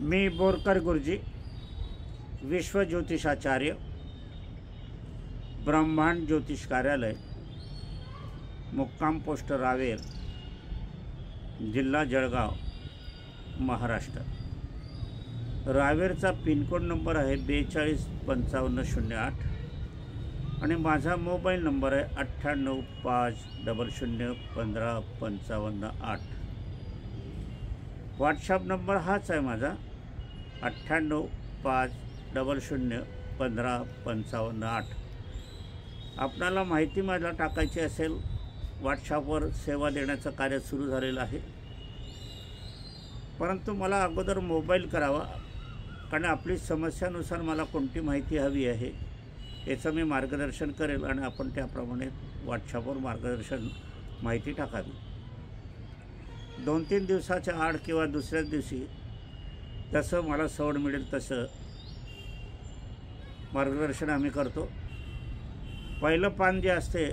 मी बोरकर गुरुजी, विश्व ज्योतिषाचार्य, ब्रह्मांड ज्योतिष कार्यालय, मुक्काम पोस्ट रावेर, जिल्हा जळगाव, महाराष्ट्र। रावेरचा पिनकोड नंबर आहे 425508 आणि माझा मोबाईल नंबर आहे 9850015558। व्हॉट्सअप नंबर हाच आहे माझा 9850015558। आपणाला माहिती मला टाकायची असेल, व्हॉट्सअपवर सेवा देण्याचं कार्य सुरू झालेलं आहे, परंतु मला अगोदर मोबाईल करावा, कारण आपली समस्यानुसार मला कोणती माहिती हवी आहे याचं मी मार्गदर्शन करेल आणि आपण त्याप्रमाणे व्हॉट्सअपवर मार्गदर्शन माहिती टाकावी। 2-3 दिवसाच्या आड किंवा दुसऱ्याच दिवशी जसं मला सवड मिळेल तसं मार्गदर्शन आम्ही करतो। पहिलं पान जे असते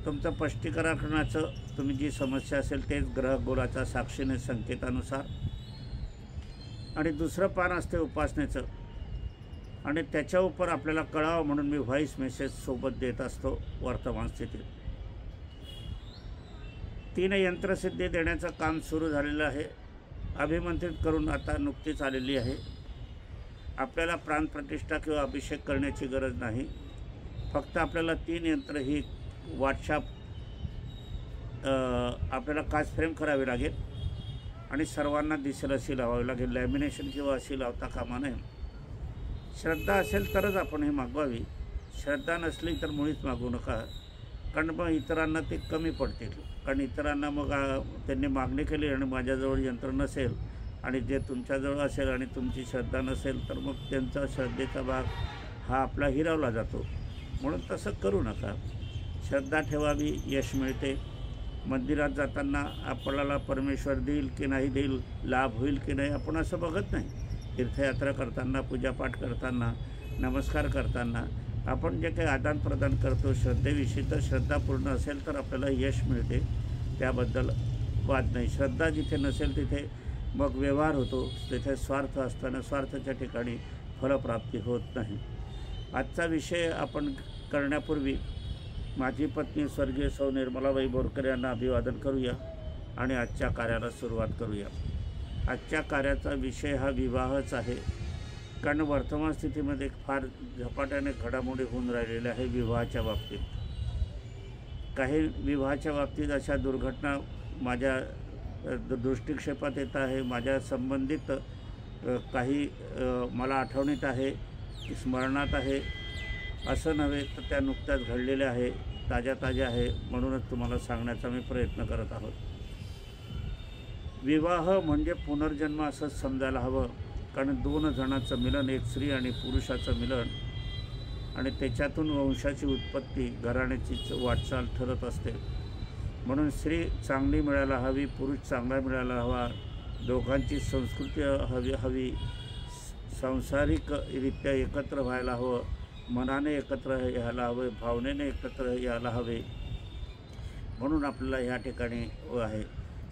तुमचं स्पष्टीकरणाचं, तुम्ही जी समस्या असेल तेच ग्रहगोलाच्या साक्षीने संकेतानुसार, आणि दुसरं पान असते उपासनेचं, आणि त्याच्या उपर आपल्याला कळावं म्हणून मी व्हॉइस मेसेज सोबत देत असतो वर्तमान स्थितीत। 3 यंत्रसिद्धी देण्याचं काम सुरू झालेलं आहे, अभिमंत्रित करून आता नुकतीच आलेली आहे। आपल्याला प्राणप्रतिष्ठा किंवा अभिषेक करण्याची गरज नाही, फक्त आपल्याला 3 यंत्र ही व्हॉट्सअप आपल्याला काच फ्रेम करावी लागेल आणि सर्वांना दिसेल अशी लावावी लागेल। लॅमिनेशन किंवा अशी लावता कामा नये। श्रद्धा असेल तरच आपण हे मागवावी, श्रद्धा नसली तर मुळीच मागवू नका, कारण मग इतरांना ते कमी पडतील। कारण इतरांना मग त्यांनी मागणी केली आणि माझ्याजवळ यंत्र नसेल आणि जे तुमच्याजवळ असेल आणि तुमची श्रद्धा नसेल तर मग त्यांचा श्रद्धेचा भाग हा आपला हिरावला जातो। म्हणून तसं करू नका, श्रद्धा ठेवावी, यश मिळते। मंदिरात जाताना आपल्याला परमेश्वर देईल की नाही देईल, लाभ होईल की नाही, आपण असं बघत नाही। तीर्थयात्रा करताना, पूजापाठ करताना, नमस्कार करताना आपण जे काही आदानप्रदान करतो श्रद्धेविषयी, तर श्रद्धा पूर्ण असेल तर आपल्याला यश मिळते, त्याबद्दल वाद नाही। श्रद्धा जिथे नसेल तिथे मग व्यवहार होतो, तिथे स्वार्थ असताना स्वार्थाच्या ठिकाणी फलप्राप्ती होत नाही। आजचा विषय आपण करण्यापूर्वी माझी पत्नी स्वर्गीय सौ निर्मलाबाई बोरकर यांना अभिवादन करूया आणि आजच्या कार्याला सुरुवात करूया। आजच्या कार्याचा विषय हा विवाहच आहे, कारण वर्तमान स्थितीमध्ये फार झपाट्याने घडामोडी होऊन राहिलेल्या आहे विवाहाच्या बाबतीत। काही विवाहाच्या बाबतीत अशा दुर्घटना माझ्या दृष्टिक्षेपात येत आहे, माझ्या संबंधित काही मला आठवणीत आहे, स्मरणात आहे, असं नव्हे तर त्या नुकत्याच घडलेल्या आहे, ताज्या आहे, म्हणूनच तुम्हाला सांगण्याचा मी प्रयत्न करत आहोत। विवाह म्हणजे पुनर्जन्म असंच समजायला हवं, कारण 2 जणांचं मिलन, एक स्त्री आणि पुरुषाचं मिलन, आणि त्याच्यातून वंशाची उत्पत्ती, घराण्याची वाटचाल ठरत असते। म्हणून स्त्री चांगली मिळायला हवी, पुरुष चांगला मिळायला हवा, दोघांची संस्कृती हवी, सांसारिकरित्या एकत्र व्हायला हवं, मनाने एकत्र यायला हवे, भावनेने एकत्र यायला हवे। म्हणून आपल्याला या ठिकाणी आहे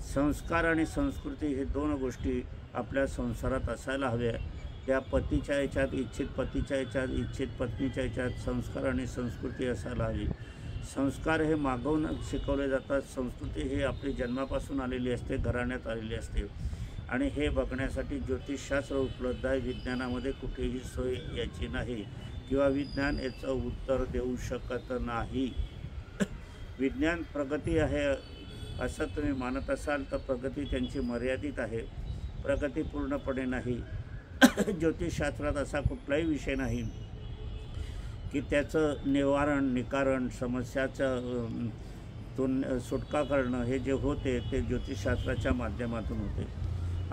संस्कार आणि संस्कृती, हे 2 गोष्टी आपल्या संसारात असायला हव्या। त्या पतीच्या याच्यात, इच्छित पतीच्या याच्यात, इच्छित पत्नीच्या याच्यात संस्कार आणि संस्कृती असायला हवी। संस्कार हे मागवून शिकवले जातात, संस्कृती ही आपली जन्मापासून आलेली असते, घराण्यात आलेली असते, आणि हे बघण्यासाठी ज्योतिषशास्त्र उपलब्ध आहे। विज्ञानामध्ये कुठेही सोय याची नाही किंवा विज्ञान याचं उत्तर देऊ शकत नाही। विज्ञान प्रगती आहे असं तुम्ही मानत असाल तर प्रगती त्यांची मर्यादित आहे, प्रगती पूर्णपणे नाही। ज्योतिषशास्त्रात असा कुठलाही विषय नाही की त्याचं निवारण, निकारण, समस्याचं सुटका करणं हे जे होते ते ज्योतिषशास्त्राच्या माध्यमातून होते।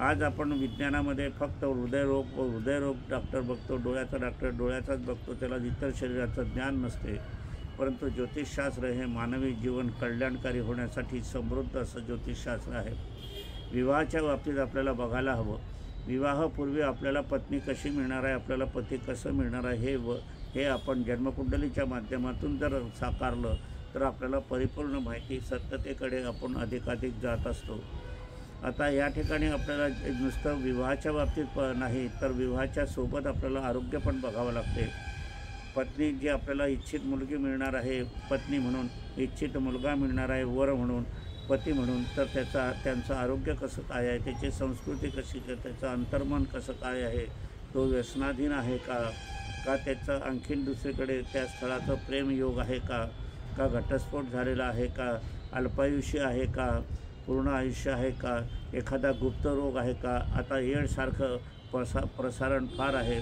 आज आपण विज्ञानामध्ये फक्त हृदयरोग डॉक्टर बघतो, डोळ्याचा डॉक्टर डोळ्याचाच बघतो, त्याला इतर शरीराचं ज्ञान नसते। परंतु ज्योतिषशास्त्र हे मानवी जीवन कल्याणकारी होण्यासाठी समृद्ध असं ज्योतिषशास्त्र आहे। विवाहाच्या बाबतीत आपल्याला बघायला हवं, विवाहापूर्वी आपल्याला पत्नी कशी मिळणार आहे, आपल्याला पती कसं मिळणार आहे, हे आपण जन्मकुंडलीच्या माध्यमातून जर साकारलं तर आपल्याला परिपूर्ण माहिती, सत्यतेकडे आपण अधिकाधिक जात असतो। आता या ठिकाणी आपल्याला नुसतं विवाहाच्या बाबतीत नाही तर विवाहाच्या सोबत आपल्याला आरोग्य पण बघावं लागते. पत्नी जी आपल्याला इच्छित मुलगी मिळणार आहे पत्नी म्हणून, इच्छित मुलगा मिळणार आहे वर म्हणून, पती म्हणून, तर त्यांचं आरोग्य कसं काय आहे, त्याची संस्कृती कशी, त्याचं अंतर्मन कसं काय आहे, तो व्यसनाधीन आहे का त्याचं आणखीन दुसरीकडे त्या स्थळाचं प्रेमयोग आहे का घटस्फोट झालेला आहे का, अल्पायुष्य आहे का, पूर्ण आयुष्य आहे का, एखादा गुप्त रोग आहे का. आता एड्ससारखं प्रसारण फार आहे,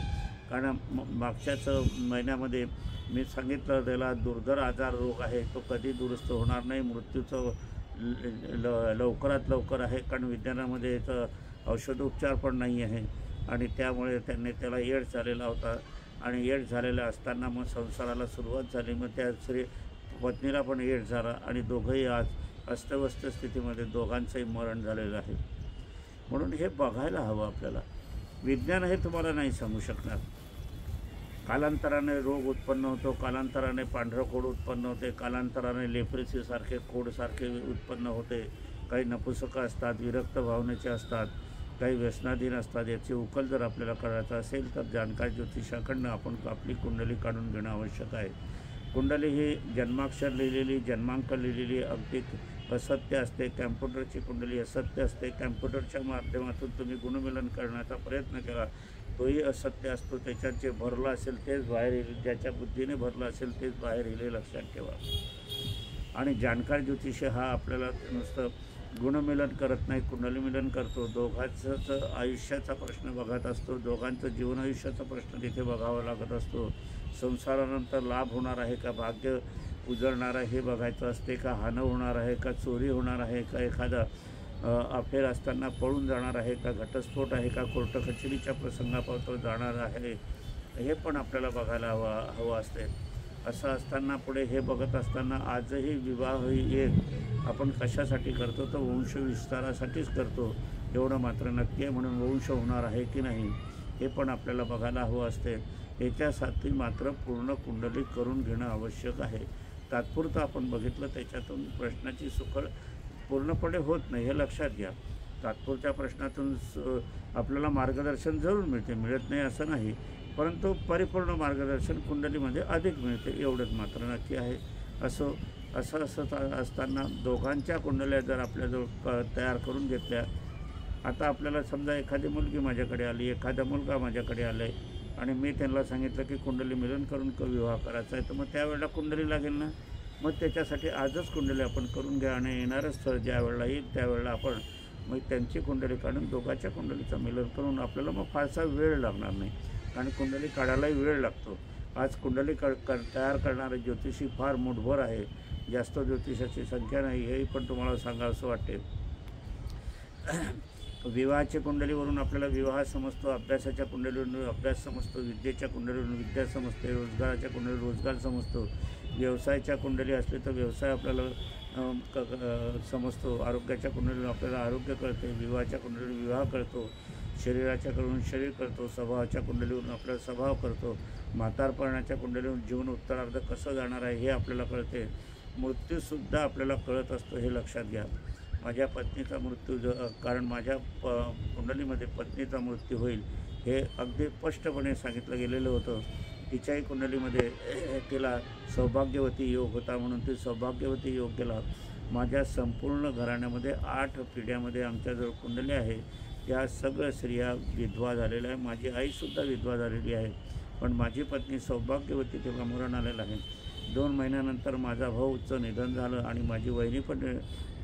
कारण मागच्याच महिन्यामध्ये मी सांगितलं त्याला दुर्धर आजार रोग आहे, तो कधी दुरुस्त होणार नाही, मृत्यूचं लवकरात लवकर आहे, कारण विज्ञानामध्ये याचं औषधोपचार पण नाही आहे. आणि त्यामुळे त्याला एड्स झालेला होता आणि एड्स झालेला असताना मग संसाराला सुरुवात झाली. मग त्या पत्नीला पण एड्स झाला आणि दोघंही आज अस्तव्यस्त स्थितीमध्ये दोघांचंही मरण झालेलं आहे. म्हणून हे बघायला हवं आपल्याला. विज्ञान हे तुम्हाला नाही सांगू शकणार. कालांतराने रोग उत्पन्न होतो, कालांतराने पांढरं कोड उत्पन्न होते, कालांतराने लेप्रेसीसारखे कोडसारखे उत्पन्न होते. काही नपुसकं असतात, विरक्त भावनेचे असतात, काही व्यसनाधीन असतात. याची उकल जर आपल्याला करायचं असेल तर जाणकार ज्योतिषाकडनं आपण आपली कुंडली काढून घेणं आवश्यक आहे. कुंडली ही जन्माक्षर लिहिलेली, जन्मांक लिहिलेली अगदी असत्य असते. कॅम्प्युटरची कुंडली असत्य असते. कॅम्प्युटरच्या माध्यमातून तुम्ही गुणमिलन करण्याचा प्रयत्न केला तोही असत्य असतो. त्याच्यात जे भरलं असेल तेच बाहेर येईल, ज्याच्या बुद्धीने भरलं असेल तेच बाहेर येईल, लक्षात ठेवा. आणि जाणकार ज्योतिष हा आपल्याला नुसतं गुणमिलन करत नाही, कुंडलीमिलन करतो. दोघांचंच आयुष्याचा प्रश्न बघत असतो, दोघांचं जीवन आयुष्याचा प्रश्न तिथे बघावा लागत असतो. संसारानंतर लाभ होणार आहे का, भाग्य उजळणार आहे हे बघायचं असते का, हानं होणार आहे का, चोरी होणार आहे का, एखादा अफेअर असताना पळून जाणार आहे का, घटस्फोट आहे का, कोर्ट कचेरीच्या प्रसंगापासून जाणार आहे, हे पण आपल्याला बघायला हवं असते. असं असताना पुढे हे बघत असताना आजही विवाह ही एक आपण कशासाठी करतो तर वंश विस्तारासाठीच करतो, एवढं मात्र नक्की आहे. म्हणून वंश होणार आहे की नाही हे पण आपल्याला बघायला हवं असते. याच्यासाठी मात्र पूर्ण कुंडली करून घेणं आवश्यक आहे. तात्पुरतं आपण बघितलं त्याच्यातून प्रश्नाची सुकळ पूर्णपणे होत नाही, हे लक्षात घ्या. तात्पुरत्या प्रश्नातून आपल्याला मार्गदर्शन जरूर मिळत नाही असं नाही, परंतु परिपूर्ण मार्गदर्शन कुंडलीमध्ये अधिक मिळते, एवढंच मात्र नक्की आहे. असं असताना दोघांच्या कुंडल्या जर आपल्याजवळ तयार करून घेतल्या. आता आपल्याला समजा एखादी मुलगी माझ्याकडे आली, एखादा मुलगा माझ्याकडे आला आहे आणि मी त्यांना सांगितलं की कुंडली मिलन करून विवाह करायचा आहे, तर मग त्यावेळेला कुंडली लागेल ना. मग त्याच्यासाठी आजच कुंडली आपण करून घ्या आणि येणारं स्थळ ज्या वेळेला येईल त्यावेळेला आपण मग त्यांची कुंडली काढून दोघांच्या कुंडलीचं मिलन करून आपल्याला मग फारसा वेळ लागणार नाही, कारण कुंडली काढायलाही वेळ लागतो. आज कुंडली तयार करणारे ज्योतिषी फार मुठभर आहे, जास्त ज्योतिषाची संख्या नाही, हेही पण तुम्हाला सांगावंसं वाटते. विवाहाच्या कुंडलीवरून आपल्याला विवाह समजतो, अभ्यासाच्या कुंडलीवरून अभ्यास समजतो, विद्येच्या कुंडलीवरून विद्या समजते, रोजगाराच्या कुंडलीवरून रोजगार समजतो, व्यवसायाच्या कुंडली असले तर व्यवसाय आपल्याला समजतो, आरोग्याच्या कुंडलीवरून आपल्याला आरोग्य कळते, विवाहाच्या कुंडलीवरून विवाह कळतो, शरीराच्याकडून शरीर करतो, स्वभावाच्या कुंडलीवरून आपल्याला स्वभाव करतो, म्हातारपणाच्या कुंडलीवरून जीवन उत्तरार्ध कसं जाणार आहे हे आपल्याला कळते. मृत्यूसुद्धा आपल्याला कळत असतो, हे लक्षात घ्या. माझ्या पत्नीचा मृत्यू कारण माझ्या कुंडलीमध्ये पत्नीचा मृत्यू होईल हे अगदी स्पष्टपणे सांगितलं गेलेलं होतं. तिच्याही कुंडलीमध्ये तिला सौभाग्यवती योग होता, म्हणून ती सौभाग्यवती योग केला. माझ्या संपूर्ण घराण्यामध्ये 8 पिढ्यामध्ये आमच्याजवळ कुंडली आहे, त्या सगळ्या स्त्रिया विधवा झालेल्या आहे. माझी आईसुद्धा विधवा झालेली आहे, पण माझी पत्नी सौभाग्यवती तेव्हा मरण आलेलं आहे. 2 महिन्यानंतर माझा भाऊचं निधन झालं आणि माझी वहिनी पण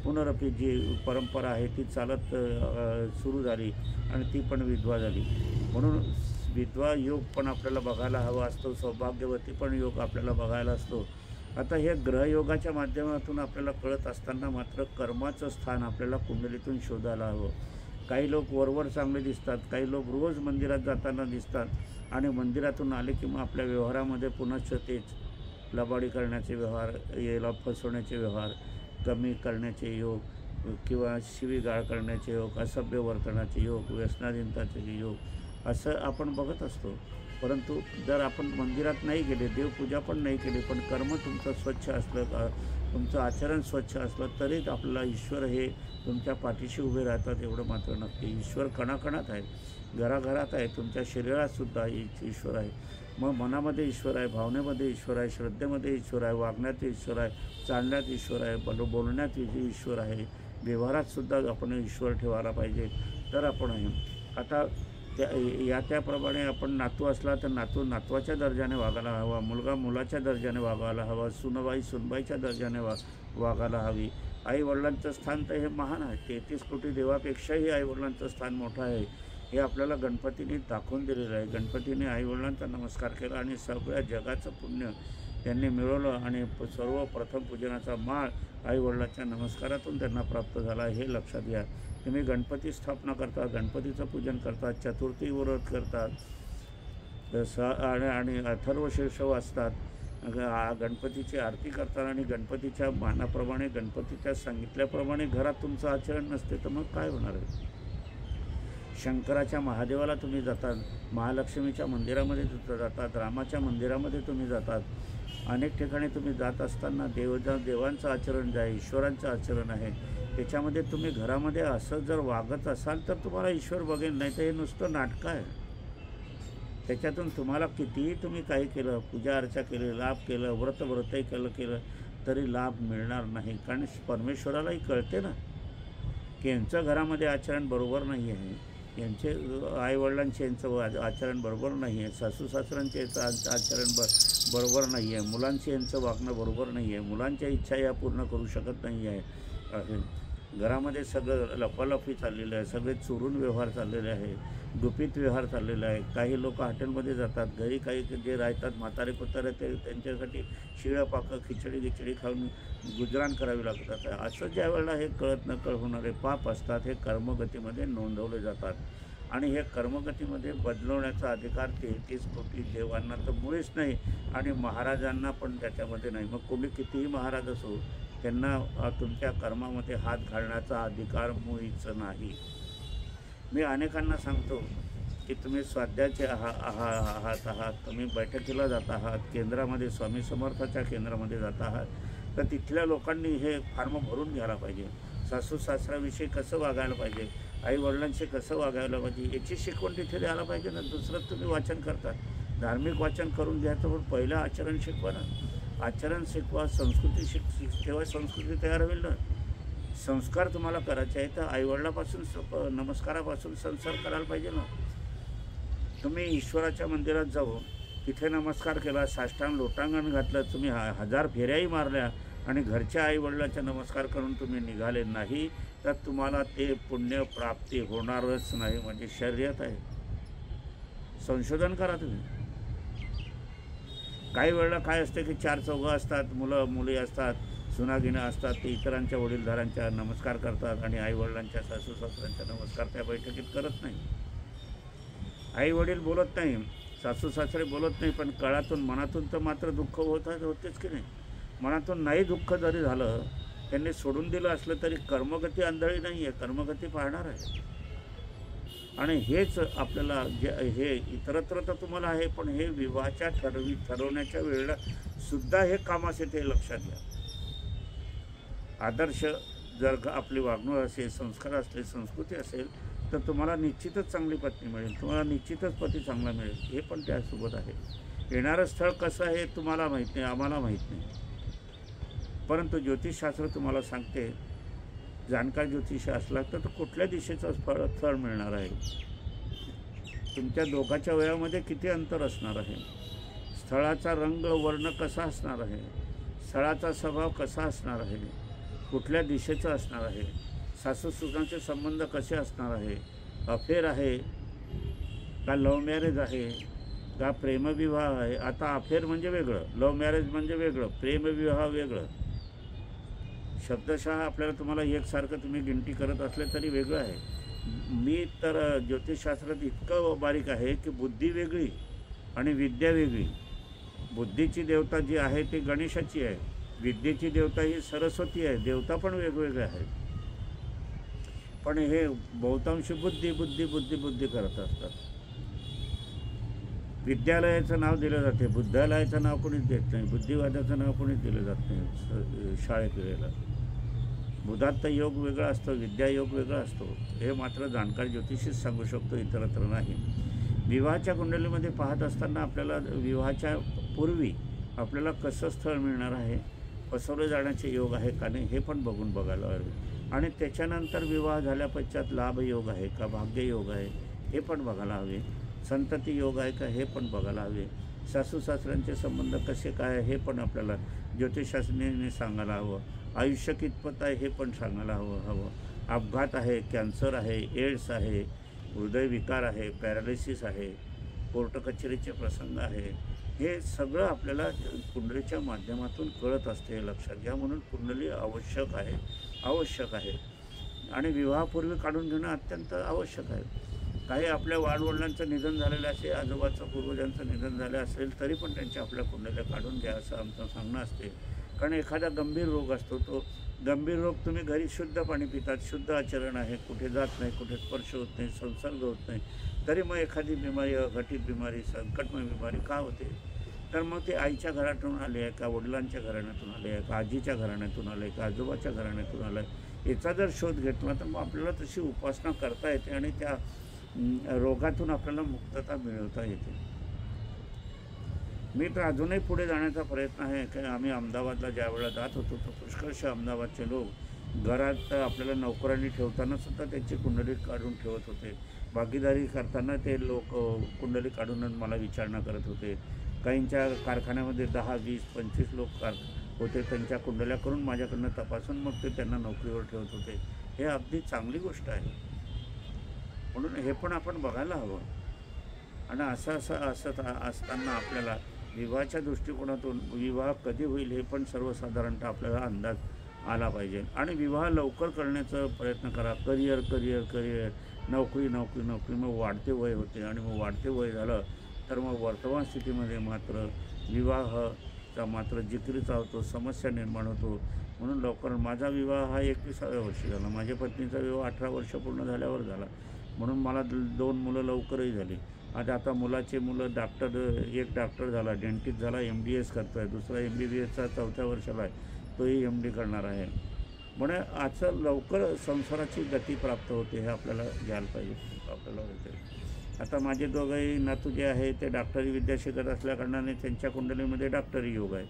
पुनरपी जी परंपरा आहे ती चालत सुरू झाली आणि ती पण विधवा झाली. म्हणून विधवा योग पण आपल्याला बघायला हवा असतो, सौभाग्यवती पण योग आपल्याला बघायला असतो. आता हे ग्रहयोगाच्या माध्यमातून आपल्याला कळत असताना मात्र कर्माचं स्थान आपल्याला कुंडलीतून शोधायला हवं. काही लोक वरवर चांगले दिसतात, काही लोक रोज मंदिरात जाताना दिसतात आणि मंदिरातून आले की मग आपल्या व्यवहारामध्ये पुनश्च तेच लबाडी करण्याचे व्यवहार, याला फसवण्याचे व्यवहार, कमी करण्याचे योग किंवा शिवीगाळ करण्याचे योग, असभ्य वर्तनाचे योग, व्यसनाधीनताचे योग, असं आपण बघत असतो. परंतु जर आपण मंदिरात नाही गेले, देवपूजा पण नाही केली, पण कर्म तुमचं स्वच्छ असलं, तुमचं आचरण स्वच्छ असलं, तरीच आपल्याला ईश्वर हे तुमच्या पाठीशी उभे राहतात एवढं मात्र नक्की. ईश्वर कणाकणात आहे, घराघरात आहे, तुमच्या शरीरातसुद्धा ईश्वर आहे. मग मनामध्ये ईश्वर आहे, भावनेमध्ये ईश्वर आहे, श्रद्धेमध्ये ईश्वर आहे, वागण्यात ईश्वर आहे, चालण्यात ईश्वर आहे, बोलण्यात ईश्वर आहे, व्यवहारातसुद्धा आपण ईश्वर ठेवायला पाहिजे. तर आपण आहे आता त्याप्रमाणे आपण नातू असला तर नातवाच्या दर्जाने वागायला हवा, मुलगा मुलाच्या दर्जाने वागायला हवा, सुनबाई सुनबाईच्या दर्जाने वागायला हवी. आईवडिलांचं स्थान तर हे महान आहे. 33 कोटी देवापेक्षाही आईवडिलांचं स्थान मोठं आहे. हे आपल्याला गणपतीने दाखवून दिलेलं आहे. गणपतीने आईवडिलांचा नमस्कार केला आणि सगळ्या जगाचं पुण्य त्यांनी मिळवलं आणि सर्वप्रथम पूजनाचा माळ आईवडिलांच्या नमस्कारातून त्यांना प्राप्त झाला. हे लक्षात घ्या. तुम्ही गणपती स्थापना करता, गणपतीचं पूजन करतात, चतुर्थी व्रत करतात आणि अथर्वशीर्ष वाचतात, गणपतीची आरती करतात आणि गणपतीच्या मानाप्रमाणे गणपतीच्या सांगितल्याप्रमाणे घरात तुमचं आचरण नसते तर मग काय होणार आहे. शंकराच्या महादेवाला तुम्ही जातात, महालक्ष्मीच्या मंदिरामध्ये जातात, रामाच्या मंदिरामध्ये तुम्ही जातात, अनेक ठिकाणी तुम्ही जात असताना देवांचं आचरण जे आहे, ईश्वरांचं आचरण आहे, त्याच्यामध्ये तुम्ही घरामध्ये असं जर वागत असाल तर तुम्हाला ईश्वर बघेल. नाही तर हे नुसतं नाटकं आहे. त्याच्यातून तुम्हाला कितीही तुम्ही काही केलं, पूजा अर्चा केली, लाभ केलं, व्रतही केलं तरी लाभ मिळणार नाही. कारण परमेश्वरालाही कळते ना की यांचं घरामध्ये आचरण बरोबर नाही आहे, यांचे आईवडिलांचे यांचं आचरण बरोबर नाही आहे, सासू सासऱ्यांचे याचं आचरण बरोबर नाही आहे, मुलांचे यांचं वागणं बरोबर नाही आहे, मुलांच्या इच्छा या पूर्ण करू शकत नाही आहे. घरामध्ये सगळं लफालफी चाललेलं आहे, सगळे चोरून व्यवहार चाललेले आहे, गुपित व्यवहार चाललेला आहे. काही लोक हॉटेलमध्ये जातात, घरी काही जे राहतात म्हातारे कुत्तारे ते त्यांच्यासाठी शिळं पाकं खिचडी खाऊन गुजराण करावी लागतात. असं ज्या वेळेला हे कळत न होणारे पाप असतात हे कर्मगतीमध्ये नोंदवले जातात आणि हे कर्मगतीमध्ये बदलवण्याचा अधिकार 33 कोटी देवांना तर मुळीच नाही आणि महाराजांना पण त्याच्यामध्ये नाही. मग तुम्ही कितीही महाराज असो त्यांना तुमच्या कर्मामध्ये हात घालण्याचा अधिकार मुळीच नाही. मी अनेकांना सांगतो की तुम्ही स्वाध्याचे आहात, तुम्ही बैठकीला जात आहात, केंद्रामध्ये स्वामी समर्थाच्या केंद्रामध्ये जात आहात, तर तिथल्या लोकांनी हे फॉर्म भरून घ्यायला पाहिजे. सासू सासऱ्याविषयी कसं वागायला पाहिजे, आईवडिलांशी कसं वागायला पाहिजे याची शिकवण तिथे द्यायला पाहिजे ना. दुसरं तुम्ही वाचन करता, धार्मिक वाचन करून घ्यायचं, पण पहिलं आचरण शिकवा ना. आचरण शिकवा, संस्कृती तेव्हा संस्कृती तयार होईल ना. संस्कार तुम्हाला करायचे आहे तर आईवडिलापासून नमस्कारापासून संस्कार करायला पाहिजे ना. तुम्ही ईश्वराच्या मंदिरात जाऊन तिथे नमस्कार केला, साष्टांग लोटांगण घातलं, तुम्ही 1000 फेऱ्याही मारल्या आणि घरच्या आईवडिलाचा नमस्कार करून तुम्ही निघाले नाही तर तुम्हाला ते पुण्य प्राप्ती होणारच नाही. म्हणजे शर्यत आहे. संशोधन करा तुम्ही. काही वेळेला काय असते की 4 चौघं असतात, मुली असतात, सुनागिनं असतात, ते इतरांच्या वडीलधारांच्या नमस्कार करतात आणि आईवडिलांच्या सासू सासऱ्यांचा नमस्कार त्या बैठकीत करत नाही. आईवडील बोलत नाही, सासू सासरे बोलत नाही, पण कळातून मनातून तर मात्र दुःख होतेच की नाही. मनातून नाही दुःख जरी झालं, त्यांनी सोडून दिलं असलं तरी कर्मगती आंधळी नाही आहे, कर्मगती पाहणार आहे. आणि हेच आपल्याला हे इतरत्र तर तुम्हाला आहे, पण हे विवाहाच्या ठरवण्याच्या वेळेला सुद्धा हे कामास येते, हे लक्षात घ्या. आदर्श जर आपली वागणूक असेल, संस्कार असले, संस्कृती असेल तर तुम्हाला निश्चितच चांगली पत्नी मिळेल, तुम्हाला निश्चितच पती चांगला मिळेल. हे पण त्यासोबत आहे. येणारं स्थळ कसं आहे तुम्हाला माहीत नाही, आम्हाला माहीत नाही, परंतु ज्योतिषशास्त्र तुम्हाला सांगते. जाणकार ज्योतिष असला तर कुठल्या दिशेचं स्थळ मिळणार आहे, तुमच्या दोघांच्या वयामध्ये किती अंतर असणार आहे, स्थळाचा रंग वर्ण कसा असणार आहे, स्थळाचा स्वभाव कसा असणार आहे, कुठल्या दिशेचं असणार आहे, सासू सुनाचे संबंध कसे असणार आहे, अफेअर आहे का लव्ह मॅरेज आहे का प्रेमविवाह आहे. आता अफेअर म्हणजे वेगळं, लव्ह मॅरेज म्हणजे वेगळं, प्रेमविवाह वेगळं. शब्दशः आपल्याला तुम्हाला एकसारखं तुम्ही गिनती करत असले तरी वेगळं आहे. मी तर ज्योतिषशास्त्रात इतकं बारीक आहे की बुद्धी वेगळी आणि विद्या वेगळी. बुद्धीची देवता जी आहे ती गणेशाची आहे, विद्येची देवता ही सरस्वती आहे. देवता पण वेगवेगळे आहेत, पण हे बहुतांश बुद्धी बुद्धी बुद्धी बुद्धी करत असतात. विद्यालयाचं नाव दिलं जाते, बुद्धालयाचं नाव कोणीच देत नाही, बुद्धिवादाचं नाव कोणीच दिलं जात नाही शाळेत वेळेला. बुधात्त योग वेगळा असतो, विद्यायोग वेगळा असतो, हे मात्र जाणकार ज्योतिषीच सांगू शकतो, इतरत्र नाही. विवाहाच्या कुंडलीमध्ये पाहत असताना आपल्याला विवाहाच्या पूर्वी आपल्याला कसं स्थळ मिळणार आहे, फसवले जाण्याचे योग आहे का नाही हे पण बघायला हवे. आणि त्याच्यानंतर विवाह झाल्यापश्चात लाभयोग आहे का, भाग्ययोग आहे हे पण बघायला हवे. संतती योग आहे का हे पण बघायला हवे. सासू सासऱ्यांचे संबंध कसे काय हे पण आपल्याला ज्योतिषशास्त्राने सांगायला हवं. आयुष्य कितपत आहे हे पण सांगायला हवं. अपघात आहे, कॅन्सर आहे, एड्स आहे, हृदयविकार आहे, पॅरालिसिस आहे, कोर्ट कचेरीचे प्रसंग आहे, हे सगळं आपल्याला कुंडलीच्या माध्यमातून कळत असते, लक्षात घ्या. म्हणून कुंडली आवश्यक आहे आणि विवाहापूर्वी काढून घेणं अत्यंत आवश्यक आहे. काही आपल्या वाडवडिलांचं निधन झालेलं असेल, आजोबाचं पूर्वजांचं निधन झालं असेल तरी पण त्यांच्या आपल्या कुंडल्या काढून घ्या असं आमचं सांगणं असते. कारण एखादा गंभीर रोग असतो, तो गंभीर रोग तुम्ही घरी शुद्ध पाणी पितात, शुद्ध आचरण आहे, कुठे जात नाही, कुठे स्पर्श होत नाही, संसर्ग होत नाही, तरी मग एखादी बिमारी, अघटित बिमारी, संकटमय बिमारी का होते? तर मग ते आईच्या घरातून आले आहे का, वडिलांच्या घराण्यातून आले आहे का, आजीच्या घराण्यातून आले का, आजोबाच्या घराण्यातून आलं आहे, याचा जर शोध घेतला तर मग आपल्याला तशी उपासना करता येते आणि त्या रोगातून आपल्याला मुक्तता मिळवता येते. मी तर अजूनही पुढे जाण्याचा प्रयत्न आहे की आम्ही अहमदाबादला ज्या वेळेला जात होतो तर पुष्कळश अहमदाबादचे लोक घरात आपल्याला नोकरांनी ठेवताना सुद्धा त्यांची कुंडली काढून ठेवत होते. भागीदारी करताना ते लोक कुंडली काढून मला विचारणा करत होते. काहींच्या कारखान्यामध्ये 10, 20, 25 लोक होते, त्यांच्या कुंडल्या करून माझ्याकडनं तपासून मग ते त्यांना नोकरीवर ठेवत होते. हे अगदी चांगली गोष्ट आहे. म्हणून हे पण आपण बघायला हवं. आणि असं असताना आपल्याला विवाहाच्या दृष्टिकोनातून विवाह कधी होईल हे पण सर्वसाधारणतः आपल्याला अंदाज आला पाहिजे. आणि विवाह लवकर करण्याचा प्रयत्न करा. करिअर, नोकरी. मग वाढते वय होते आणि मग वाढते वय झालं तर मग वर्तमान स्थितीमध्ये मात्र विवाहाचा मात्र जिकिरीचा होतो, समस्या निर्माण होतो. म्हणून लवकर माझा विवाह हा 21व्या वर्षी झाला. माझ्या पत्नीचा विवाह 18 वर्ष पूर्ण झाल्यावर झाला. म्हणून मला 2 मुलं लवकरही झाली. आता मुलाचे मुलं एक डॉक्टर झाला, डेंटिस्ट झाला, MDS करतो आहे, दुसरा MBBSचा 4थ्या वर्षाला आहे, तोही MD करणार आहे. म्हणजे आजचं लवकर संसाराची गती प्राप्त होते हे आपल्याला घ्यायला पाहिजे. आपल्याला होते. आता माझे दोघंही नातू जे आहे ते डॉक्टरी विद्या शिकत असल्याकारणाने त्यांच्या कुंडलीमध्ये डॉक्टरी योग आहे.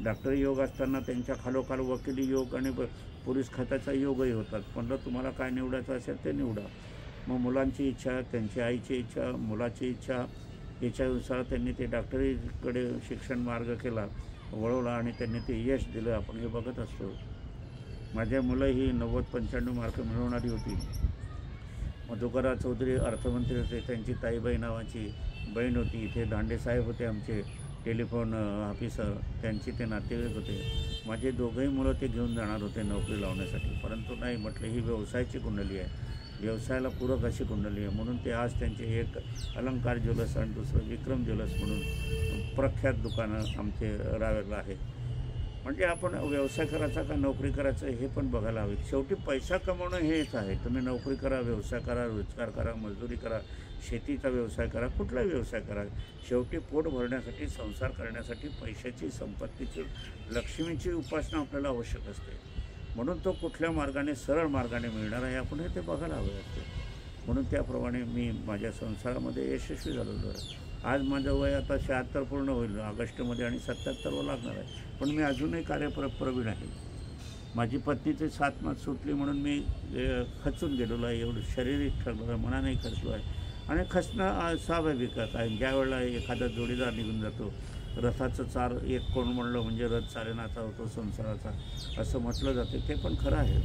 डॉक्टरी योग असताना त्यांच्या खालोखाल वकिली योग आणि पोलीस खात्याचा योगही होतात. पण तुम्हाला काय निवडायचं असेल ते निवडा. मग मुलांची इच्छा, त्यांची आईची इच्छा, मुलाची इच्छा याच्यानुसार त्यांनी ते डॉक्टरीकडे शिक्षण मार्ग केला, वळवला आणि त्यांनी ते यश दिलं. आपण हे बघत असतो. माझ्या मुलं ही 90-95 मार्क मिळवणारी होती. मधुकरा चौधरी अर्थमंत्री होते, त्यांची ताईबाई नावाची बहीण होती. इथे दांडेसाहेब होते आमचे टेलिफोन ऑफिसर, त्यांची ते नातेवाईक होते. माझे दोघंही मुलं ते घेऊन जाणार होते नोकरी लावण्यासाठी, परंतु नाही म्हटलं, ही व्यवसायाची कुंडली आहे, व्यवसायाला पूरक अशी कुंडली आहे. म्हणून ते आज त्यांचे एक अलंकार ज्वेलर्स आणि दुसरं विक्रम ज्वेलर्स म्हणून प्रख्यात दुकानं आमचे रावेरला आहे. म्हणजे आपण व्यवसाय करायचा का नोकरी करायचं हे पण बघायला हवे. शेवटी पैसा कमवणं हेच आहे. तुम्ही नोकरी करा, व्यवसाय करा, रोजगार करा, मजुरी करा, शेतीचा व्यवसाय करा, कुठलाही व्यवसाय करा, शेवटी पोट भरण्यासाठी, संसार करण्यासाठी पैशाची, संपत्तीची, लक्ष्मीची उपासना आपल्याला आवश्यक असते. म्हणून तो कुठल्या मार्गाने, सरळ मार्गाने मिळणार आहे आपण हे ते बघायला हवे असते. म्हणून त्याप्रमाणे मी माझ्या संसारामध्ये यशस्वी झालेलो आहे. आज माझं वय आता 76 पूर्ण होईल ऑगस्टमध्ये आणि 77 लागणार आहे. पण मी अजूनही प्रवीण आहे. माझी पत्नीची साथ मात सुटली म्हणून मी खचून गेलेलो आहे. एवढं शारीरिक ठरलं, मनानेही खचलो आहे. आणि खचणं स्वाभाविक आहे. ज्या वेळेला एखादा जोडीदार निघून जातो, रथाचं चार एक कोण म्हणलं म्हणजे रथ चालनाचा होतो संसाराचा असं म्हटलं जाते, ते पण खरं आहे.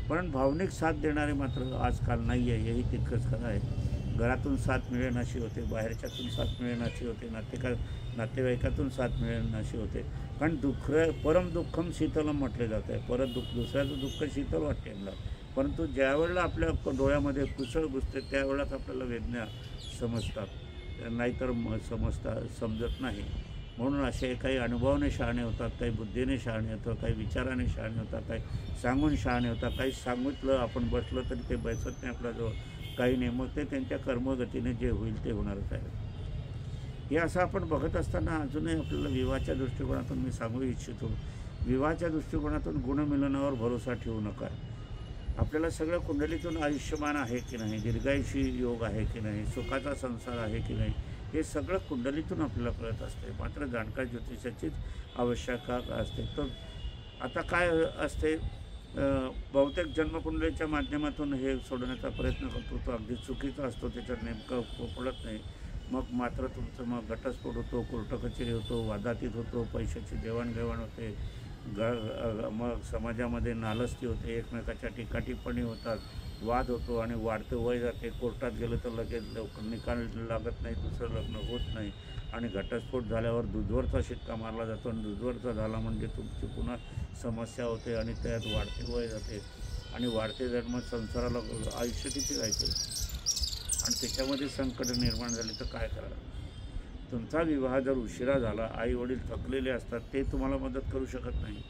पण भावनिक साथ देणारे मात्र आजकाल नाही आहे, हेही तितकंच खरं आहे. घरातून साथ मिळेनाशी होते, बाहेरच्यातून साथ मिळेनाशी होते, नातेवाईकातून साथ मिळेनाशी होते. कारण परम दुःखम शीतलम म्हटले जात आहे. दुसऱ्याचं दुःख शीतल वाटते यांना. परंतु ज्यावेळेला आपल्या डोळ्यामध्ये कुसळ घुसते त्यावेळेलाच आपल्याला वेदना समजतात, नाहीतर समजत नाही. म्हणून असे काही अनुभवाने शहाणे होतात, काही बुद्धीने शहाणे होतात, काही विचाराने शहाणे होतात, काही सांगून शहाणे होतात, काही सांगितलं आपण बसलं तरी ते बसत नाही आपल्याजवळ, काही नाही. मग ते त्यांच्या कर्मगतीने जे होईल ते होणारच आहे. हे असं आपण बघत असताना अजूनही आपल्याला विवाहाच्या दृष्टिकोनातून मी सांगू इच्छितो, विवाहाच्या दृष्टिकोनातून गुणमिलनावर भरोसा ठेवू नका. आपल्याला सगळं कुंडलीतून आयुष्यमान आहे की नाही, दीर्घायुषी योग आहे की नाही, सुखाचा संसार आहे की नाही, हे सगळं कुंडलीतून आपल्याला कळत असते. मात्र जाणकार ज्योतिषाचीच आवश्यकता असते. तर आता काय असते, बहुतेक जन्मकुंडलीच्या माध्यमातून हे सोडवण्याचा प्रयत्न करतो, तो अगदी चुकीचा असतो, त्याच्यात नेमकं पडत नाही. मग मात्र तुमचं मग घटस्फोट होतो, कोर्ट कचेरी होतो, वादातीत होतो, पैशाची देवाणघेवाण होते, मग समाजामध्ये नालस्ती होते, एकमेकाच्या टीकाटिप्पणी होतात, वाद होतो आणि वाढतं वय जाते. कोर्टात गेलं तर लगेच निकाल लागत नाही, दुसरं लग्न होत नाही आणि घटस्फोट झाल्यावर दुधवरचा शिक्का मारला जातो आणि दुधवरचा झाला म्हणजे तुमची पुन्हा समस्या होते आणि त्यात वाढते वय जाते आणि वाढते जन्म संसाराला आयुष्य किती राहायचे आणि त्याच्यामध्ये संकट निर्माण झाले तर काय करावं. तुमचा विवाह जर उशिरा झाला, आईवडील थकलेले असतात, ते तुम्हाला मदत करू शकत नाही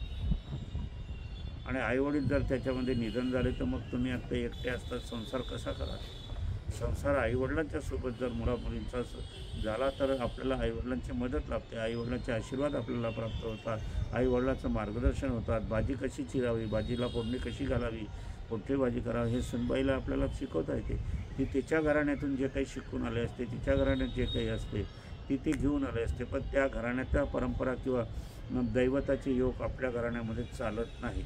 आणि आईवडील जर त्याच्यामध्ये निधन झाले तर मग तुम्ही आता एकटे असतात, संसार कसा करा. संसार आईवडिलांच्या सोबत जर मुलामुलींचा झाला तर आपल्याला आईवडिलांची मदत लागते, आईवडिलांचे आशीर्वाद आपल्याला प्राप्त होतात, आईवडिलांचं मार्गदर्शन होतात. भाजी कशी चिरावी, भाजीला फोडणी कशी घालावी, कोणती भाजी करावी, हे सुनबाईला आपल्याला शिकवता येते. ती तिच्या घराण्यातून जे काही शिकून आले असते, तिच्या घराण्यात जे काही असते ती घेऊन आले असते, पण त्या घराण्याच्या परंपरा किंवा दैवताचे योग आपल्या घराण्यामध्ये चालत नाही.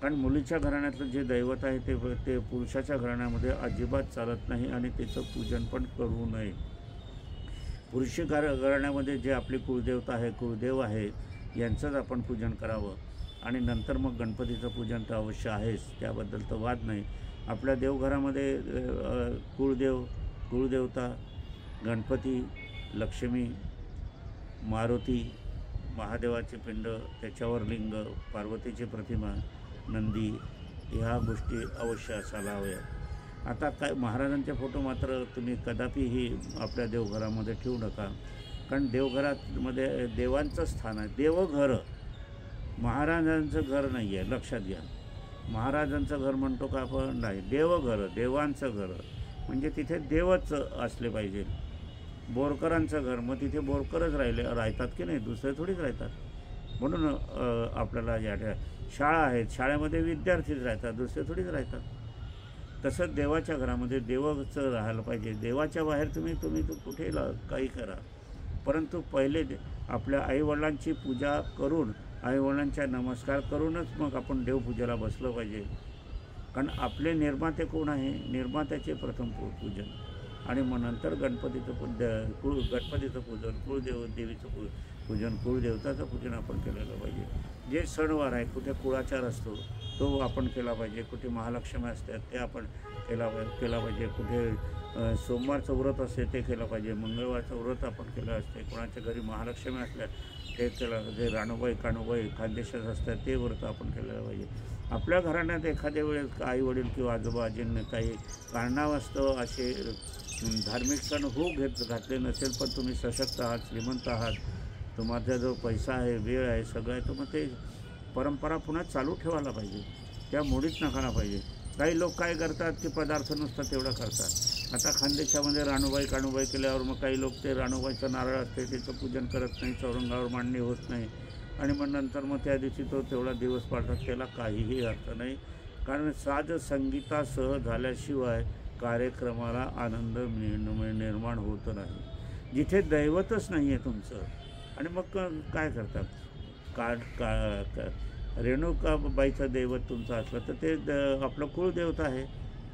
कारण मुलीच्या घराण्यातलं जे दैवत आहे ते पुरुषाच्या घराण्यामध्ये अजिबात चालत नाही आणि त्याचं पूजन पण करू नये. पुरुषी घराण्यामध्ये जे आपली कुळदेवता आहे, कुळदेव आहे, यांचंच आपण पूजन करावं आणि नंतर मग गणपतीचं पूजन तर अवश्य आहेच, त्याबद्दल तर वाद नाही. आपल्या देवघरामध्ये कुळदेवता, गणपती, लक्ष्मी, मारुती, महादेवाचे पिंड, त्याच्यावर लिंग, पार्वतीची प्रतिमा, नंदी, ह्या गोष्टी अवश्य असायला हव्यात. आता काय महाराजांचे फोटो मात्र तुम्ही कदापिही आपल्या देवघरामध्ये ठेवू नका, कारण देवघरामध्ये देवांचं स्थान आहे. देवघर महाराजांचं घर नाही आहे, लक्षात घ्या. महाराजांचं घर म्हणतो का आपण? नाही, देवघर, देवांचं घर म्हणजे तिथे देवच असले पाहिजे. बोरकरांचं घर, मग तिथे बोरकरच राहतात की नाही, दुसरे थोडीच राहतात. म्हणून आपल्याला या शाळा आहेत, शाळेमध्ये विद्यार्थीच राहतात, दुसरे थोडीच राहतात. तसंच देवाच्या घरामध्ये देवचं राहायला पाहिजे. देवाच्या बाहेर तुम्ही कुठे काही करा, परंतु पहिले आपल्या आईवडिलांची पूजा करून, आईवडिलांच्या नमस्कार करूनच मग आपण देवपूजेला बसलं पाहिजे. कारण आपले निर्माते कोण आहे? निर्मात्याचे प्रथम पूजन आणि मग नंतर गणपतीचं पूजन, देवीचं पूजन, कुळदेवताचं पूजन आपण केलेलं पाहिजे. जे सणवार आहे, कुठे कुळाचार असतो तो आपण केला पाहिजे, कुठे महालक्ष्मी असतात ते आपण केला पाहिजे, कुठे सोमवारचं व्रत असते ते केलं पाहिजे, मंगळवारचं व्रत आपण केलं असते, कोणाच्या घरी महालक्ष्मी असल्या ते केलं, जे राणूबाई काणूबाई खानदेशात असतात ते व्रत आपण केलं पाहिजे. आपल्या घराण्यात एखाद्या वेळेस आईवडील किंवा आजोबा आजींनी काही कारणास्तव असे धार्मिक सण घातले नसेल, पण तुम्ही सशक्त आहात, श्रीमंत आहात, तुम्हाला जो पैसा आहे, वेळ आहे, सगळं आहे, तर मग ते परंपरा पुन्हा चालू ठेवायला पाहिजे, त्या मोडीत नकायला पाहिजे. काही लोक काय करतात की पदार्थ नुसतं तेवढं करतात. आता खानदेशामध्ये राणूबाई काणूबाई केल्यावर मग काही लोक ते राणूबाईचं नारळ असते त्याचं पूजन करत नाही, चौरंगावर मांडणी होत नाही आणि मग नंतर मग त्या दिवशी तो तेवढा दिवस पाळतात. त्याला काहीही अर्थ नाही, कारण साज संगीतासह झाल्याशिवाय कार्यक्रमाला आनंद निर्माण होत नाही. जिथे दैवतच नाही आहे तुमचं आणि मग काय करतात? रेणुकाबाईचं दैवत तुमचं असलं तर ते आपलं कुळदेवता आहे,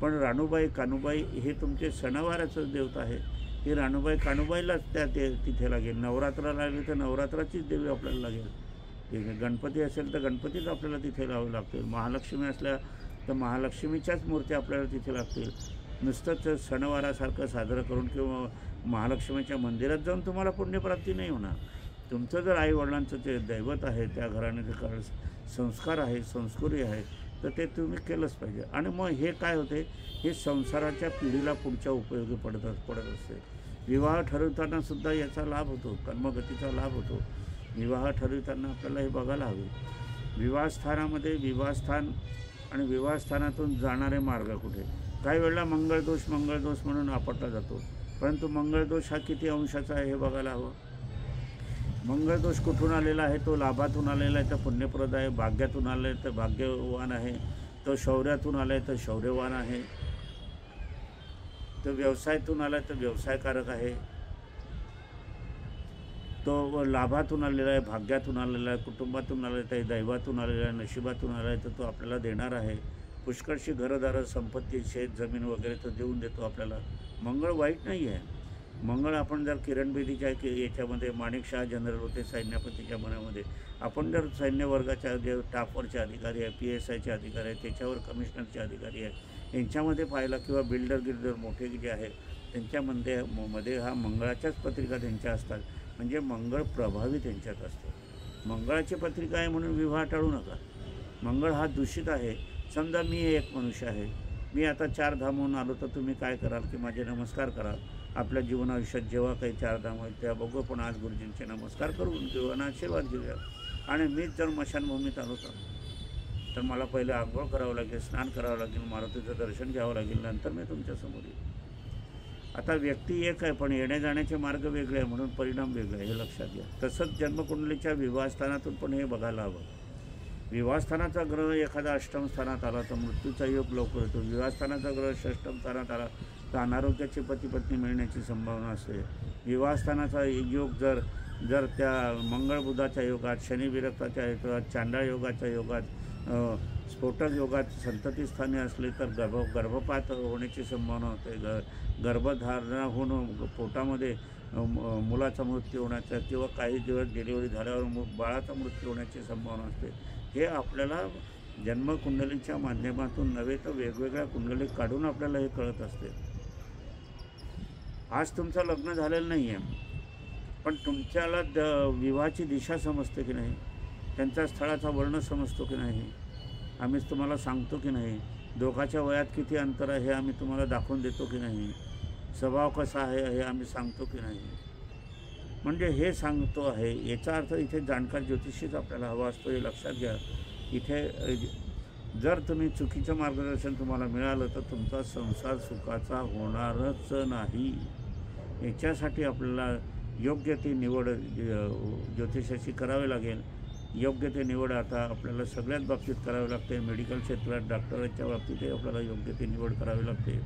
पण राणूबाई कानूबाई हे तुमचे सणावाराचं देवता आहे. ती राणूबाई कानूबाईलाच तिथे लागेल. नवरात्र लागेल तर नवरात्राचीच देवी आपल्याला लागेल. गणपती असेल तर गणपतीच आपल्याला तिथे लावावे लागतील. महालक्ष्मी असल्या तर महालक्ष्मीच्याच मूर्ती आपल्याला तिथे लागतील. नुसतंच सणवारासारखं साजरं करून किंवा महालक्ष्मीच्या मंदिरात जाऊन तुम्हाला पुण्यप्राप्ती नाही होणार. तुमचं जर आईवडिलांचं जे दैवत आहे, त्या घराण्याचे संस्कार आहे, संस्कृती आहे, तर ते तुम्ही केलंच पाहिजे. आणि मग हे काय होते, हे संसाराच्या पिढीला पुढच्या उपयोगी पडत असते. विवाह ठरवतानासुद्धा याचा लाभ होतो, कर्मगतीचा लाभ होतो. विवाह ठरवताना आपल्याला हे बघायला हवे. विवाहस्थानामध्ये विवाहस्थान आणि विवाहस्थानातून जाणारे मार्ग कुठे, काही वेळेला मंगळदोष म्हणून आपटला जातो. परंतु मंगळदोष हा किती अंशाचा आहे हे बघायला हवं. मंगळदोष कुठून आलेला आहे? तो लाभातून आलेला आहे तर पुण्यप्रद आहे, भाग्यातून आला आहे तर भाग्यवान आहे, तो शौर्यातून आला आहे तर शौर्यवान आहे, तो व्यवसायातून आला आहे तर व्यवसायकारक आहे, तो लाभातून आलेला आहे, भाग्यातून आलेला आहे, कुटुंबातून आलेला आहे, दैवातून आलेला आहे, नशिबातून आला आहे, तर तो आपल्याला देणार आहे. पुष्कळशी घरदारं, संपत्ती, शेत जमीन वगैरे तो देऊन देतो आपल्याला. मंगळ वाईट नाही आहे. मंगळ आपण जर किरण बेदीच्या याच्यामध्ये माणिकशहा जनरल होते सैन्यापतीच्या मनामध्ये, आपण जर सैन्य वर्गाच्या जे टापवरचे अधिकारी आहे, PSIचे अधिकारी आहे, त्याच्यावर कमिशनरचे अधिकारी आहे, यांच्यामध्ये पाहिला किंवा बिल्डर मोठे जे आहे त्यांच्यामध्ये हा मंगळाच्याच पत्रिका त्यांच्या असतात. म्हणजे मंगळ प्रभावी त्यांच्यात असतो. मंगळाची पत्रिका आहे म्हणून विवाह टाळू नका. मंगळ हा दूषित आहे. समजा मी एक मनुष्य आहे, मी आता 4 धामहून आलो तर तुम्ही काय कराल की माझे नमस्कार कराल. आपल्या जीवनायुष्यात जेव्हा काही 4 धाम आहेत तेव्हा बघू, पण आज गुरुजींचे नमस्कार करून जीवना आशीर्वाद घेऊया. आणि मीच जर मशानभूमीत आलो तर मला पहिले आंघोळ करावं लागेल, स्नान करावं लागेल, मारुतीचं दर्शन घ्यावं लागेल, नंतर मी तुमच्यासमोर येईल. आता व्यक्ती एक आहे पण येण्या जाण्याचे मार्ग वेगळे आहे म्हणून परिणाम वेगळे आहे, हे लक्षात घ्या. तसंच जन्मकुंडलीच्या विवाहस्थानातून पण हे बघायला हवं. विवाहस्थानाचा ग्रह एखादा अष्टम स्थानात आला तर मृत्यूचा योग लवकर येतो. विवाहस्थानाचा ग्रह षष्टम स्थानात आला तर अनारोग्याची पती मिळण्याची संभावना असते. विवाहस्थानाचा योग जर त्या मंगळ बुधाच्या योगात, शनी विरक्ताच्या योगात, चांडाळ योगाच्या योगात, स्फोटक योगात संततीस्थानी असले तर गर्भपात होण्याची संभावना होते. गर्भधारणा होऊन पोटामध्ये मुलाचा मृत्यू होण्याचा किंवा काही दिवस डिलिव्हरी झाल्यावर बाळाचा मृत्यू होण्याची संभावना असते. हे आपल्याला जन्मकुंडलीच्या माध्यमातून नव्हे तर वेगवेगळ्या कुंडली काढून आपल्याला हे कळत असते. आज तुमचं लग्न झालेलं नाही आहे, पण तुमच्याला विवाहाची दिशा समजते की नाही, त्यांच्या स्थळाचा वर्ण समजतो की नाही, आम्हीच तुम्हाला सांगतो की नाही, दोघाच्या वयात किती अंतर आहे हे आम्ही तुम्हाला दाखवून देतो की नाही, स्वभाव कसा आहे हे आम्ही सांगतो की नाही. म्हणजे हे सांगतो आहे याचा अर्थ इथे जाणकार ज्योतिषीच आपल्याला हवा असतो, हे लक्षात घ्या. इथे जर तुम्ही चुकीचं मार्गदर्शन तुम्हाला मिळालं तर तुमचा संसार सुखाचा होणारच नाही. याच्यासाठी आपल्याला योग्य ती निवड ज्योतिषाची करावी लागेल. योग्य ते निवड आता आपल्याला सगळ्याच बाबतीत करावी लागते. मेडिकल क्षेत्रात डॉक्टरांच्या बाबतीतही आपल्याला योग्य ती निवड करावी लागते.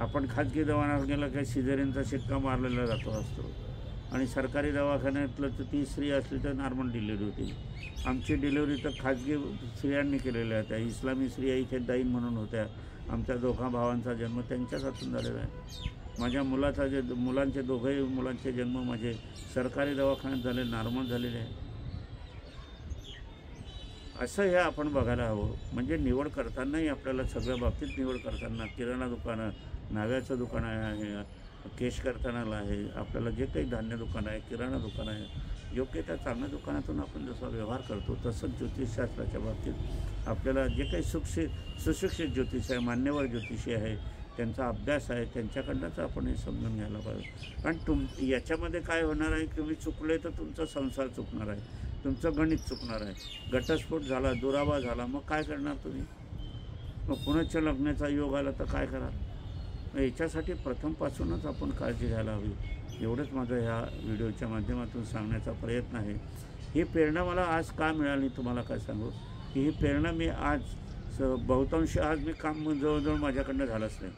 आपण खाजगी दवाखान्यात गेला काही सिझेरियनचा शिक्का मारलेला जातो असतो आणि सरकारी दवाखान्यातलं तर ती स्त्री असली तर नॉर्मल डिलिव्हरी होती. आमची डिलिव्हरी तर खाजगी स्त्रियांनी केलेल्या होत्या. इस्लामी स्त्रिया इथे दाईन म्हणून होत्या. आमच्या दोघा भावांचा जन्म त्यांच्याच हातून झालेला आहे. माझ्या मुलांचे दोघंही मुलांचे जन्म माझे सरकारी दवाखान्यात झाले, नॉर्मल झालेले आहे. असं हे आपण बघायला हवं. म्हणजे निवड करतानाही आपल्याला सगळ्या बाबतीत निवड करताना किराणा दुकानं, नाव्याचं दुकान आहे, केश करतानाला आहे, आपल्याला जे काही धान्य दुकान आहे, किराणा दुकान आहे, योग्य त्या चांगल्या दुकानातून आपण जसा व्यवहार करतो तसंच ज्योतिषशास्त्राच्या बाबतीत आपल्याला जे काही सुशिक्षित ज्योतिष आहे, मान्यवर ज्योतिषी आहे, त्यांचा अभ्यास आहे, त्यांच्याकडनंच आपण हे समजून घ्यायला पाहिजे. कारण याच्यामध्ये काय होणार आहे, तुम्ही चुकले तर तुमचा संसार चुकणार आहे, तुमचं गणित चुकणार आहे. घटस्फोट झाला, दुरावा झाला, मग काय करणार तुम्ही? मग पुनश्च लग्नाचा योग आला तर काय करा? याच्यासाठी प्रथमपासूनच आपण काळजी घ्यायला हवी. एवढंच माझं ह्या व्हिडिओच्या माध्यमातून सांगण्याचा प्रयत्न आहे. ही प्रेरणा मला आज का मिळाली तुम्हाला काय सांगू की ही प्रेरणा मी आज बहुतांश आज मी काम जवळजवळ माझ्याकडनं झालंच नाही.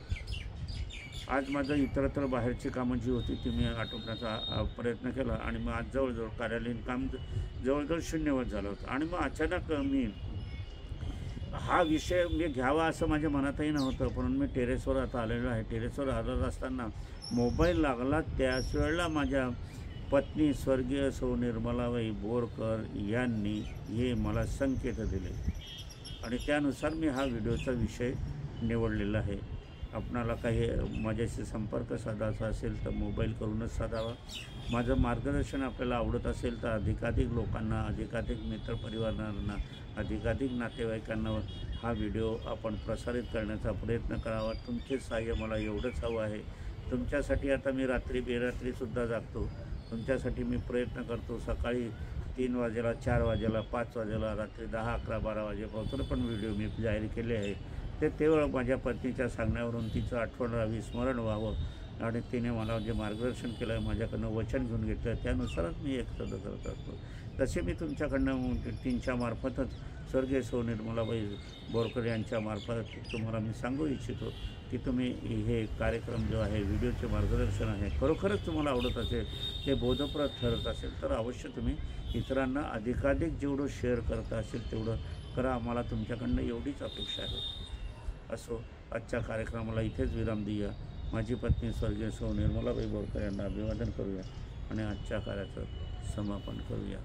आज माझं इतरत्र बाहेरची कामं जी होती ती मी आटोपण्याचा प्रयत्न केला आणि मग आज जवळजवळ कार्यालयीन काम जवळजवळ शून्यवत झालं होतं. आणि मग अचानक मी हा विषय मी घ्यावा असं माझ्या मनातही नव्हतं, म्हणून मी टेरेसवर आता आलेलो आहे. टेरेसवर आलेलो असताना मोबाईल लागला. त्याच वेळेला माझ्या पत्नी स्वर्गीय सौ निर्मलाबाई बोरकर यांनी हे मला संकेत दिले आणि त्यानुसार मी हा व्हिडिओचा विषय निवडलेला आहे. आपणाला काही माझ्याशी संपर्क साधायचा असेल तर मोबाईल करूनच साधावा. माझं मार्गदर्शन आपल्याला आवडत असेल तर अधिकाधिक लोकांना, अधिकाधिक मित्रपरिवारांना, अधिकाधिक नातेवाईकांना हा व्हिडिओ आपण प्रसारित करण्याचा प्रयत्न करावा. तुमचे सहाय्य मला एवढंच हवं आहे. तुमच्यासाठी आता मी बेरात्रीसुद्धा जागतो. तुमच्यासाठी मी प्रयत्न करतो. सकाळी 3 वाजेला, 4 वाजेला, 5 वाजेला, रात्री 10, 11, 12 वाजेपर्यंत पण व्हिडिओ मी जाहीर केले आहे. ते तेवढं माझ्या पत्नीच्या सांगण्यावरून तिचं आठवण राहावी, स्मरण व्हावं आणि तिने मला जे मार्गदर्शन केलं आहे, माझ्याकडनं वचन घेऊन घेतलं आहे, त्यानुसारच मी एक सदस्य करत असतो. तसे मी तुमच्याकडनं टीमच्या मार्फतच स्वर्गीय सौ निर्मलाबाई बोरकर यांच्या मार्फत तुम्हाला मी सांगू इच्छितो की तुम्ही हे कार्यक्रम जो आहे, व्हिडिओचे मार्गदर्शन आहे, खरोखरच तुम्हाला आवडत असेल, ते बोधप्रद ठरत असेल तर अवश्य तुम्ही इतरांना अधिकाधिक जेवढं शेअर करता असेल तेवढं करा. आम्हाला तुमच्याकडनं एवढीच अपेक्षा आहे. असो, आजच्या कार्यक्रमाला इथेच विराम देऊया. माझी पत्नी स्वर्गीय सौ निर्मलाबाई बोरकर यांना अभिवादन करूया आणि आजच्या कार्याचं समापन करूया.